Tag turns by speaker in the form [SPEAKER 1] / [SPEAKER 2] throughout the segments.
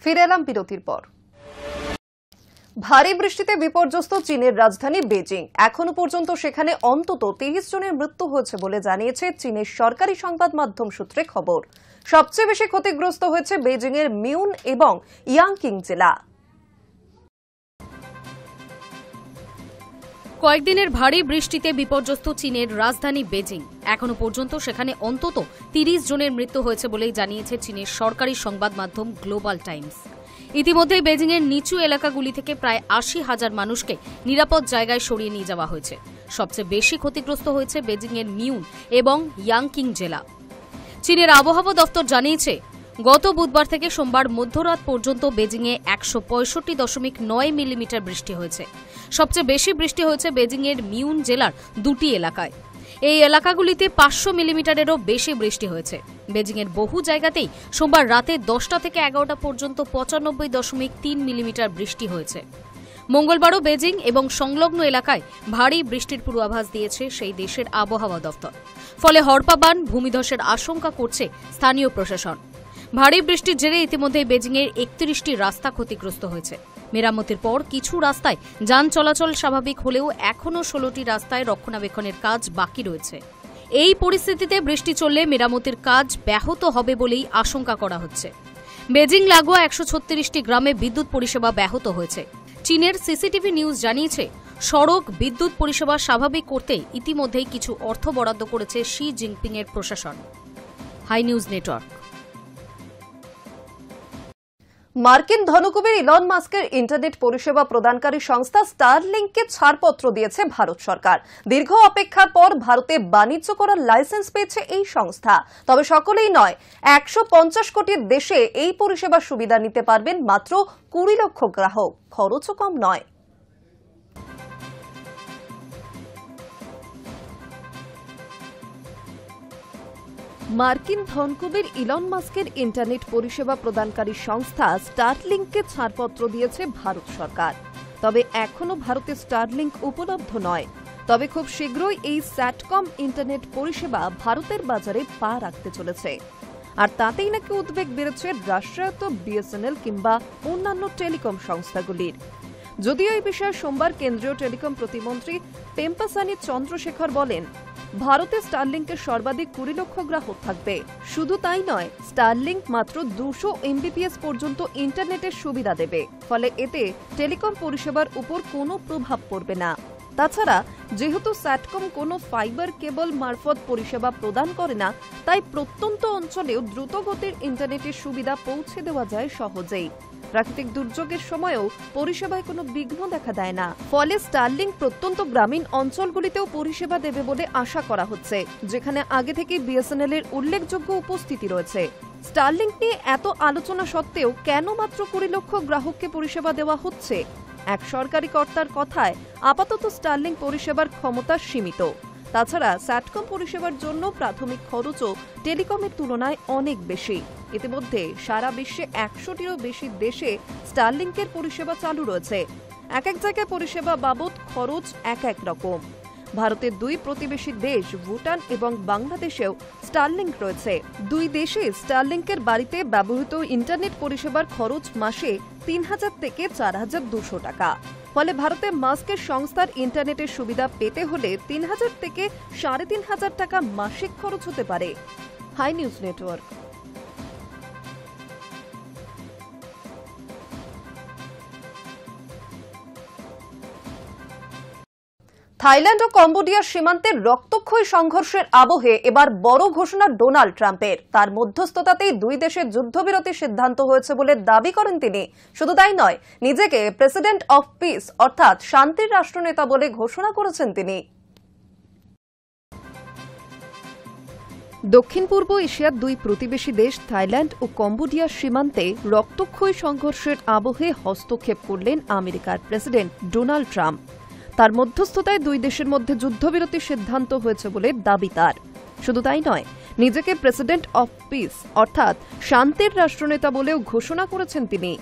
[SPEAKER 1] ফিরে এলাম বিরতির পর। ভারী বৃষ্টিতে বিপর্যস্ত চীনের রাজধানী বেজিং। এখনো পর্যন্ত সেখানে অন্তত ৩০ জনের মৃত্যু হয়েছে বলে জানিয়েছে চীনের সরকারি সংবাদ মাধ্যম সূত্রে খবর। সবচেয়ে বেশি ক্ষতিগ্রস্ত হয়েছে বেজিংয়ের মিউন এবং ইয়াংকিং জেলা।
[SPEAKER 2] কয়েকদিনের ভারী বৃষ্টিতে বিপর্যস্ত চীনের রাজধানী বেজিং। এখনো পর্যন্ত সেখানে অন্তত ৩০ জনের মৃত্যু হয়েছে বলেই জানিয়েছে চীনের সরকারি সংবাদ মাধ্যম গ্লোবাল টাইমস। ইতিমধ্যেই বেজিংয়ের নিচু এলাকাগুলি থেকে প্রায় ৮০,০০০ মানুষকে নিরাপদ জায়গায় সরিয়ে নিয়ে যাওয়া হয়েছে। সবচেয়ে বেশি ক্ষতিগ্রস্ত হয়েছে বেজিংয়ের মিউন এবং ইয়াংকিং জেলা। চীনের আবহাওয়া দপ্তর জানিয়েছে, গত বুধবার থেকে সোমবার মধ্যরাত পর্যন্ত বেজিংয়ে ১৬৫.৯ মিলিমিটার বৃষ্টি হয়েছে। সবচেয়ে বেশি বৃষ্টি হয়েছে বেজিংয়ের মিউন জেলার ২টি এলাকায়। এই এলাকাগুলিতে ৫০০ মিলিমিটারেরও বেশি বৃষ্টি হয়েছে। বেজিংয়ের বহু জায়গাতেই সোমবার রাতে ১০টা থেকে ১১টা পর্যন্ত ৯৫.৩ মিলিমিটার বৃষ্টি হয়েছে। মঙ্গলবারও বেজিং এবং সংলগ্ন এলাকায় ভারী বৃষ্টির পূর্বাভাস দিয়েছে সেই দেশের আবহাওয়া দপ্তর। ফলে হড়পাবান, ভূমিধসের আশঙ্কা করছে স্থানীয় প্রশাসন। ভারী বৃষ্টির জেরে ইতিমধ্যেই বেজিংয়ের ৩১টি রাস্তা ক্ষতিগ্রস্ত হয়েছে। মেরামতির পর কিছু রাস্তায় যান চলাচল স্বাভাবিক হলেও এখনও ১৬টি রাস্তায় রক্ষণাবেক্ষণের কাজ বাকি রয়েছে। এই পরিস্থিতিতে বৃষ্টি চললে মেরামতির কাজ ব্যাহত হবে বলেই আশঙ্কা করা হচ্ছে। বেজিং লাগোয়া ১৩৬টি গ্রামে বিদ্যুৎ পরিষেবা ব্যাহত হয়েছে। চীনের সিসিটিভি নিউজ জানিয়েছে, সড়ক বিদ্যুৎ পরিষেবা স্বাভাবিক করতে ইতিমধ্যেই কিছু অর্থ বরাদ্দ করেছে শি জিনপিং এর প্রশাসন। Hi news network.
[SPEAKER 1] মার্কিন ধনকুবের ইলন মাস্কের ইন্টারনেট পরিষেবা প্রদানকারী সংস্থা স্টারলিংককে ছাড়পত্র দিয়েছে ভারত সরকার। দীর্ঘ অপেক্ষার পর ভারতে বাণিজ্য করার লাইসেন্স পেয়েছে এই সংস্থা। তবে সকলেই নয়, ১৫০ কোটির দেশে এই পরিষেবার সুবিধা নিতে পারবেন মাত্র ২০ লক্ষ গ্রাহক। খরচও কম নয়। মার্কিন ধনকুবের ইলন মাস্কের ইন্টারনেট পরিষেবা প্রদানকারী সংস্থা স্টারলিংককে ছাড়পত্র দিয়েছে ভারত সরকার। তবে এখনো ভারতে স্টারলিংক উপলব্ধ নয়। তবে খুব শীঘ্রই এই স্যাটকম ইন্টারনেট পরিষেবা ভারতের বাজারে পা রাখতে চলেছে। আর তাতেই নাকি উদ্বেগ বেড়েছে রাষ্ট্রায়ত্ত বিএসএনএল কিংবা অন্যান্য টেলিকম সংস্থাগুলির। যদিও এই বিষয়ে সোমবার কেন্দ্রীয় টেলিকম প্রতিমন্ত্রী পেম্পাসানি চন্দ্রশেখর বলেন, ভারতে স্টারলিংকের সর্বাধিক ২০ লক্ষ গ্রাহক থাকবে। শুধু তাই নয়, স্টারলিংক মাত্র ২০০ এমবিপিএস পর্যন্ত ইন্টারনেটের সুবিধা দেবে। ফলে এতে টেলিকম পরিষেবার উপর কোনো প্রভাব পড়বে না। তাছাড়া যেহেতু স্যাটকম কোনো ফাইবার কেবল মারফত পরিষেবা প্রদান করে না, তাই প্রত্যন্ত অঞ্চলেও দ্রুতগতির ইন্টারনেটের সুবিধা পৌঁছে দেওয়া যায় সহজেই। প্রাকৃতিক দুর্যোগের সময়ও পরিষেবায় কোনো বিঘ্ন দেখা দেয় না। ফলে স্টারলিংক প্রত্যন্ত গ্রামীণ অঞ্চলগুলিতেও পরিষেবা দেবে বলে আশা করা হচ্ছে, যেখানে আগে থেকে বিএসএনএল এর উল্লেখযোগ্য উপস্থিতি রয়েছে। স্টারলিংক নিয়ে এত আলোচনা সত্ত্বেও কেন মাত্র ২০ লক্ষ গ্রাহককে পরিষেবা দেওয়া হচ্ছে? এক সরকারি কর্তার কথায়, আপাতত স্টারলিংক পরিষেবার ক্ষমতা সীমিত। তাছাড়া স্যাটকম পরিষেবার জন্য প্রাথমিক খরচও টেলিকমের তুলনায় অনেক বেশি। ইতিমধ্যে সারা বিশ্বে ১০০টিরও বেশি দেশে স্টারলিংকের পরিষেবা চালু রয়েছে। এক এক জায়গায় পরিষেবা বাবদ খরচ এক এক রকম। ভারতের ২ প্রতিবেশী দেশ ভুটান এবং বাংলাদেশেও স্টারলিংক রয়েছে। ২ দেশে স্টারলিংকের বাড়িতে ব্যবহৃত ইন্টারনেট পরিষেবার খরচ মাসে ৩,০০০ থেকে ৪,২০০ টাকা। ফলে ভারতে মাস্কের সংস্থার ইন্টারনেটের সুবিধা পেতে হলে ৩,০০০ থেকে ৩,৫০০ টাকা মাসিক খরচ হতে পারে। Hi news network. থাইল্যান্ড ও কম্বোডিয়ার সীমান্তের রক্তক্ষয়ী সংঘর্ষের আবহে এবার বড় ঘোষণা ডোনাল্ড ট্রাম্পের। তার মধ্যস্থতাতেই ২ দেশের যুদ্ধবিরতির সিদ্ধান্ত হয়েছে বলে দাবি করেন তিনি। শুধু তাই নয়, নিজেকে প্রেসিডেন্ট অফ পিস অর্থাৎ শান্তির রাষ্ট্রনেতা বলে ঘোষণা করেছেন তিনি। দক্ষিণ পূর্ব এশিয়ার ২ প্রতিবেশী দেশ থাইল্যান্ড ও কম্বোডিয়ার সীমান্তে রক্তক্ষয়ী সংঘর্ষের আবহে হস্তক্ষেপ করলেন আমেরিকার প্রেসিডেন্ট ডোনাল্ড ট্রাম্প। তার মধ্যস্থতায় ২ দেশের মধ্যে যুদ্ধবিরতির সিদ্ধান্ত হয়েছে বলে দাবি তার। শুধু তাই নয়, নিজেকে প্রেসিডেন্ট অফ পিস অর্থাৎ শান্তির রাষ্ট্রনেতা বলেও ঘোষণা করেছেন তিনি।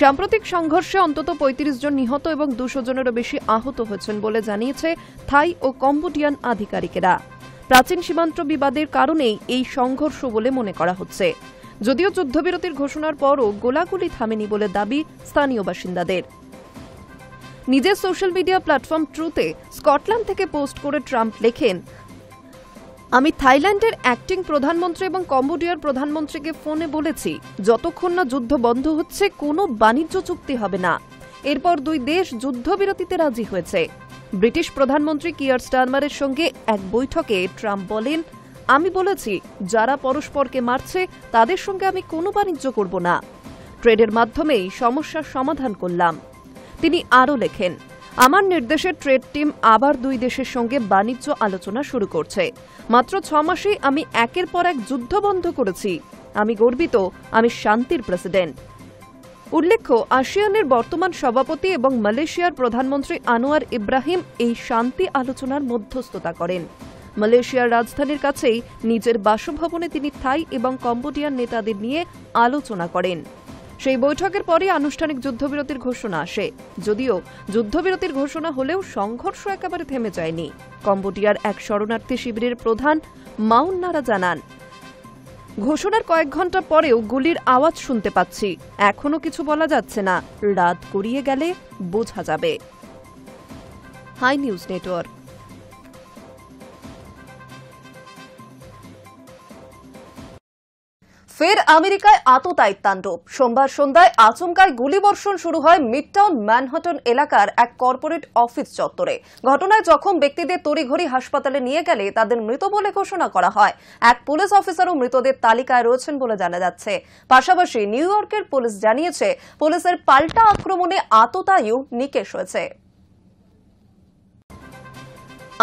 [SPEAKER 1] সাম্প্রতিক সংঘর্ষে অন্তত ৩৫ জন নিহত এবং ২০০ জনেরও বেশি আহত হয়েছেন বলে জানিয়েছে থাই ও কম্বোডিয়ান আধিকারিকেরা। প্রাচীন সীমান্ত বিবাদের কারণেই এই সংঘর্ষ বলে মনে করা হচ্ছে। যদিও যুদ্ধবিরতির ঘোষণার পরও গোলাগুলি থামেনি বলে দাবি স্থানীয় বাসিন্দাদের। নিজের সোশ্যাল মিডিয়া প্ল্যাটফর্ম ট্রুথে স্কটল্যান্ড থেকে পোস্ট করে ট্রাম্প লেখেন, আমি থাইল্যান্ডের অ্যাক্টিং প্রধানমন্ত্রী এবং কম্বোডিয়ার প্রধানমন্ত্রীকে ফোনে বলেছি যতক্ষণ না যুদ্ধ বন্ধ হচ্ছে কোনো বাণিজ্য চুক্তি হবে না। এরপর দুই দেশ যুদ্ধবিরতিতে রাজি হয়েছে। ব্রিটিশ প্রধানমন্ত্রী কিয়ার স্টারমারের সঙ্গে এক বৈঠকে ট্রাম্প বলেন, আমি বলেছি যারা পরস্পরকে মারছে তাদের সঙ্গে আমি কোনো বাণিজ্য করব না। ট্রেডের মাধ্যমেই সমস্যার সমাধান করলাম। তিনি আরও লেখেন, আমার নির্দেশে ট্রেড টিম আবার দুই দেশের সঙ্গে বাণিজ্য আলোচনা শুরু করছে। মাত্র 6 মাসেই আমি একের পর এক যুদ্ধ বন্ধ করেছি। আমি গর্বিত, আমি শান্তির প্রেসিডেন্ট। উল্লেখ্য, আসিয়ানের বর্তমান সভাপতি এবং মালয়েশিয়ার প্রধানমন্ত্রী আনোয়ার ইব্রাহিম এই শান্তি আলোচনার মধ্যস্থতা করেন। মালয়েশিয়ার রাজধানীর কাছেই নিজের বাসভবনে তিনি থাই এবং কম্বোডিয়ান নেতাদের নিয়ে আলোচনা করেন। সেই বৈঠকের পরে আনুষ্ঠানিক যুদ্ধবিরতির ঘোষণা আসে। যদিও যুদ্ধবিরতির ঘোষণা হলেও সংঘর্ষ একেবারে থেমে যায়নি। কম্বোডিয়ার এক শরণার্থী শিবিরের প্রধান মাউন নারা জানান, ঘোষণার কয়েক ঘন্টা পরেও গুলির আওয়াজ শুনতে পাচ্ছি। এখনো কিছু বলা যাচ্ছে না, রাত গড়িয়ে গেলে বোঝা যাবে। Hi news network. ফের আমেরিকায় আততায়ীর তাণ্ডব। সোমবার সন্ধ্যায় আচমকায় গুলিবর্ষণ শুরু হয় মিডটাউন ম্যানহাটন এলাকার এক কর্পোরেট অফিস চত্বরে। ঘটনায় জখম ব্যক্তিদের তড়িঘড়ি হাসপাতালে নিয়ে গেলে তাদের মৃত বলে ঘোষণা করা হয়। এক পুলিশ অফিসারও মৃতদের তালিকায় রয়েছেন বলে জানা যাচ্ছে। পাশাপাশি নিউ ইয়র্কের পুলিশ জানিয়েছে, পুলিশের পাল্টা আক্রমণে আততায়ীও নিকেশ হয়েছে।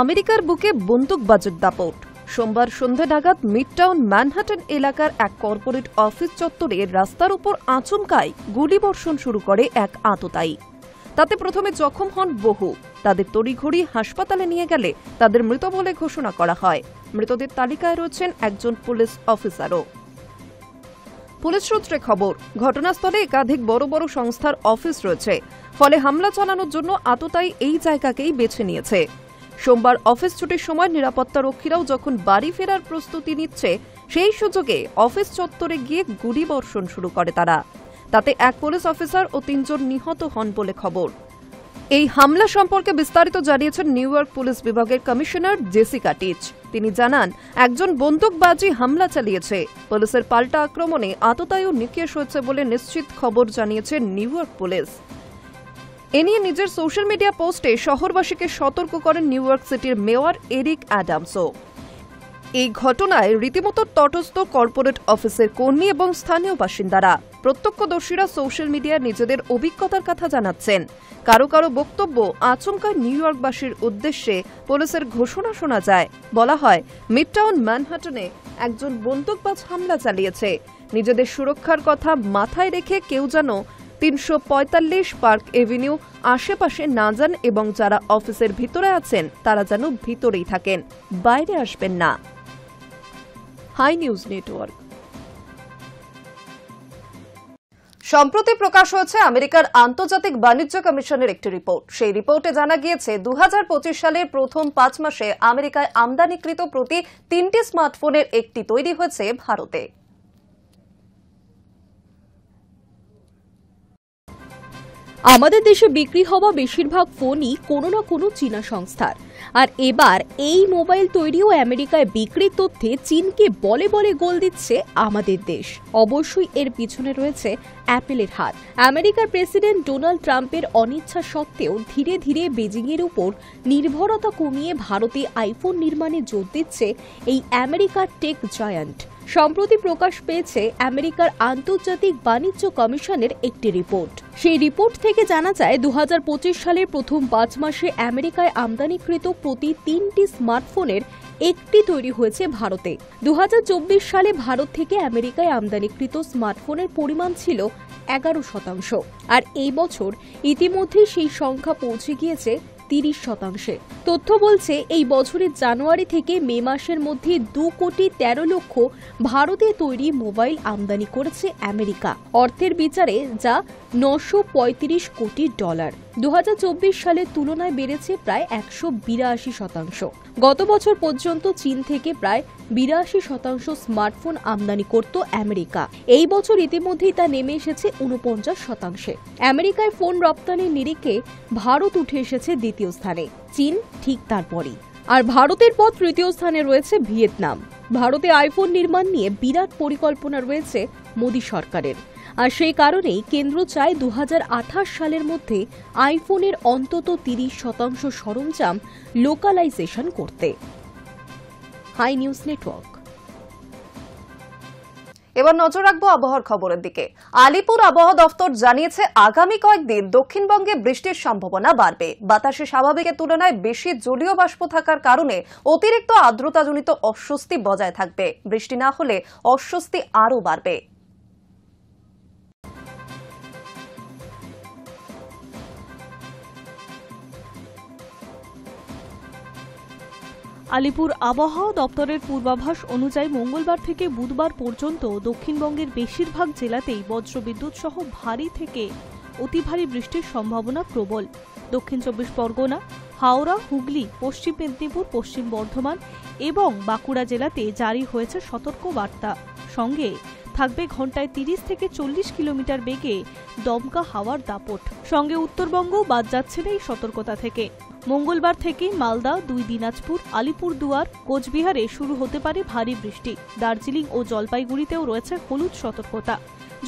[SPEAKER 1] আমেরিকার বুকে বন্দুকবাজের দাপট। সোমবার সন্ধ্যা নাগাদ মিডটাউন ম্যানহাটন এলাকার এক কর্পোরেট অফিস চত্বরে রাস্তার উপর আচমকাই গুলিবর্ষণ শুরু করে এক আততায়ী। তাতে প্রথমে জখম হন বহু। তাদের তড়িঘড়ি হাসপাতালে নিয়ে গেলে তাদের মৃত বলে ঘোষণা করা হয়। মৃতদের তালিকায় রয়েছেন একজন পুলিশ অফিসারও। পুলিশ সূত্রে খবর, ঘটনাস্থলে একাধিক বড় বড় সংস্থার অফিস রয়েছে। ফলে হামলা চালানোর জন্য আততায়ী এই জায়গাকেই বেছে নিয়েছে। সোমবার অফিস ছুটির সময় নিরাপত্তারক্ষীরাও যখন বাড়ি ফেরার প্রস্তুতি নিচ্ছে, সেই সুযোগে অফিস চত্বরে গিয়ে গুলিবর্ষণ শুরু করে তারা। তাতে এক পুলিশ অফিসার ও 3 জন নিহত হন বলে খবর। এই হামলা সম্পর্কে বিস্তারিত জানিয়েছেন নিউ ইয়র্ক পুলিশ বিভাগের কমিশনার জেসিকা টিচ। তিনি জানান, একজন বন্দুকবাজি হামলা চালিয়েছে। পুলিশের পাল্টা আক্রমণে আততায়ীও নিকেশ হয়েছে বলে নিশ্চিত খবর জানিয়েছে নিউ ইয়র্ক পুলিশ। এ নিয়ে নিজের সোশ্যাল মিডিয়া পোস্টে শহরবাসীকে সতর্ক করেন নিউ ইয়র্ক সিটির মেয়র এরিক অ্যাডামসও। এই ঘটনায় রীতিমতো তটস্থ কর্পোরেট অফিসের কর্মী এবং স্থানীয় বাসিন্দারা। প্রত্যক্ষদর্শীরা সোশ্যাল মিডিয়ায় নিজেদের অভিজ্ঞতার কথা জানাচ্ছেন। কারো কারো বক্তব্য, আচমকা নিউ ইয়র্কবাসীর উদ্দেশ্যে পুলিশের ঘোষণা শোনা যায়। বলা হয়, মিডটাউন ম্যানহাটনে একজন বন্দুকবাজ হামলা চালিয়েছে। নিজেদের সুরক্ষার কথা মাথায় রেখে কেউ যেন 345 পার্ক এভিনিউ আশেপাশে না যান এবং যারা অফিসের ভিতরে আছেন তারা যেন ভিতরেই থাকেন, বাইরে আসবেন না। Hi news network. সম্প্রতি প্রকাশ হয়েছে আমেরিকার আন্তর্জাতিক বাণিজ্য কমিশনের একটি রিপোর্ট। সেই রিপোর্টে জানা গিয়েছে 2025 সালের প্রথম 5 মাসে আমেরিকায় আমদানিকৃত প্রতি 3টি স্মার্টফোনের একটি তৈরি হয়েছে ভারতে।
[SPEAKER 3] আমাদের দেশে বিক্রি হওয়া বেশিরভাগ ফোনই কোনো না কোনো চীনা সংস্থার। আর এবার এই মোবাইল তৈরিও আমেরিকায় বিক্রির তথ্যে চীনকে বলে বলে গোল দিচ্ছে আমাদের দেশ। অবশ্যই এর পিছনে রয়েছে অ্যাপেলের হাত। আমেরিকার প্রেসিডেন্ট ডোনাল্ড ট্রাম্পের অনিচ্ছা সত্ত্বেও ধীরে ধীরে বেজিংয়ের উপর নির্ভরতা কমিয়ে ভারতে আইফোন নির্মাণে জোর দিচ্ছে এই আমেরিকার টেক জায়ান্ট। সম্প্রতি প্রকাশ পেয়েছে আমেরিকার আন্তর্জাতিক বাণিজ্য কমিশনের একটি রিপোর্ট। সেই রিপোর্ট থেকে জানা যায় 2025 সালের প্রথম 5 মাসে আমেরিকায় আমদানিকৃত প্রতি 3টি স্মার্টফোনের একটি তৈরি হয়েছে ভারতে। 2024 সালে ভারত থেকে আমেরিকায় আমদানিকৃত স্মার্টফোনের পরিমাণ ছিল 11%। আর এই বছর ইতিমধ্যে সেই সংখ্যা পৌঁছে গিয়েছে 30%। তথ্য বলছে এই বছরের জানুয়ারি থেকে মে মাসের মধ্যে 2,13,00,000 ভারতে তৈরি মোবাইল আমদানি করেছে আমেরিকা। অর্থের বিচারে যা $935 কোটি। 2024 সালের তুলনায় বেড়েছে প্রায় 182%। গত বছর পর্যন্ত চীন থেকে প্রায় 82% স্মার্টফোন আমদানি করত আমেরিকা। এই বছর ইতিমধ্যেই তা নেমে এসেছে 49%। আমেরিকায় ফোন রপ্তানির নিরিখে ভারত উঠে এসেছে দ্বিতীয় স্থানে, চীন ঠিক তারপরই। আর ভারতের পর তৃতীয় স্থানে রয়েছে ভিয়েতনাম। ভারতে আইফোন নির্মাণ নিয়ে বিরাট পরিকল্পনা রয়েছে মোদী সরকারের, আর সেই কারণেই কেন্দ্র চায় 2028 সালের মধ্যে আইফোনের অন্তত 30% সরঞ্জাম লোকালাইজেশন করতে। Hi news network.
[SPEAKER 1] এবার নজর রাখবো আবহাওয়ার খবরের দিকে। আলিপুর আবহাওয়া দফতর জানিয়েছে আগামী কয়েকদিন দক্ষিণবঙ্গে বৃষ্টির সম্ভাবনা বাড়বে। বাতাসে স্বাভাবিকের তুলনায় বেশি জলীয় বাষ্প থাকার কারণে অতিরিক্ত আর্দ্রতাজনিত অস্বস্তি বজায় থাকবে। বৃষ্টি না হলে অস্বস্তি আরও বাড়বে।
[SPEAKER 4] আলিপুর আবহাওয়া দপ্তরের পূর্বাভাস অনুযায়ী মঙ্গলবার থেকে বুধবার পর্যন্ত দক্ষিণবঙ্গের বেশিরভাগ জেলাতেই বজ্রবিদ্যুৎ সহ ভারী থেকে অতি ভারী বৃষ্টির সম্ভাবনা প্রবল। দক্ষিণ 24 পরগনা, হাওড়া, হুগলি, পশ্চিম মেদিনীপুর, পশ্চিম বর্ধমান এবং বাঁকুড়া জেলাতে জারি হয়েছে সতর্ক বার্তা। সঙ্গে থাকবে ঘন্টায় 30 থেকে 40 কিলোমিটার বেগে দমকা হাওয়ার দাপট। সঙ্গে উত্তরবঙ্গও বাদ যাচ্ছে না এই সতর্কতা থেকে। মঙ্গলবার থেকেই মালদা, 2 দিনাজপুর, আলিপুরদুয়ার, কোচবিহারে শুরু হতে পারে ভারী বৃষ্টি। দার্জিলিং ও জলপাইগুড়িতেও রয়েছে হলুদ সতর্কতা।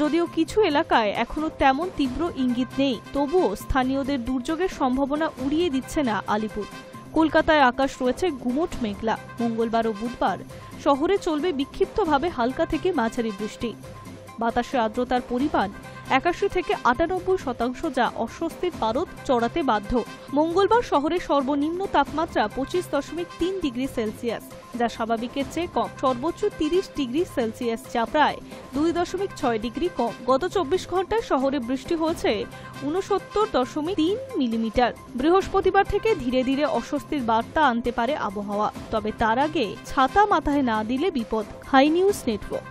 [SPEAKER 4] যদিও কিছু এলাকায় এখনো তেমন তীব্র ইঙ্গিত নেই, তবুও স্থানীয়দের দুর্যোগের সম্ভাবনা উড়িয়ে দিচ্ছে না আলিপুর। কলকাতায় আকাশ রয়েছে গুমোট মেঘলা। মঙ্গলবার ও বুধবার শহরে চলবে বিক্ষিপ্তভাবে হালকা থেকে মাঝারি বৃষ্টি। বাতাসে আর্দ্রতার পরিমাণ 81 থেকে 98%, যা অস্বস্তির পারদ চড়াতে বাধ্য। মঙ্গলবার শহরে সর্বনিম্ন তাপমাত্রা 25.3 ডিগ্রি সেলসিয়াস, যা স্বাভাবিকের চেয়ে কম। সর্বোচ্চ 30 ডিগ্রি সেলসিয়াস, যা প্রায় 2.6 ডিগ্রি কম। গত 24 ঘন্টায় শহরে বৃষ্টি হয়েছে 69.3 মিলিমিটার। বৃহস্পতিবার থেকে ধীরে ধীরে অস্বস্তির বার্তা আনতে পারে আবহাওয়া, তবে তার আগে ছাতা মাথায় না দিলে বিপদ। Hi news network.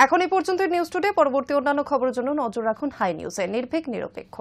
[SPEAKER 1] এখন এই পর্যন্ত নিউজ টুডে। পরবর্তী অন্যান্য খবরের জন্য নজর রাখুন হাই নিউজে। নির্ভীক নিরপেক্ষ।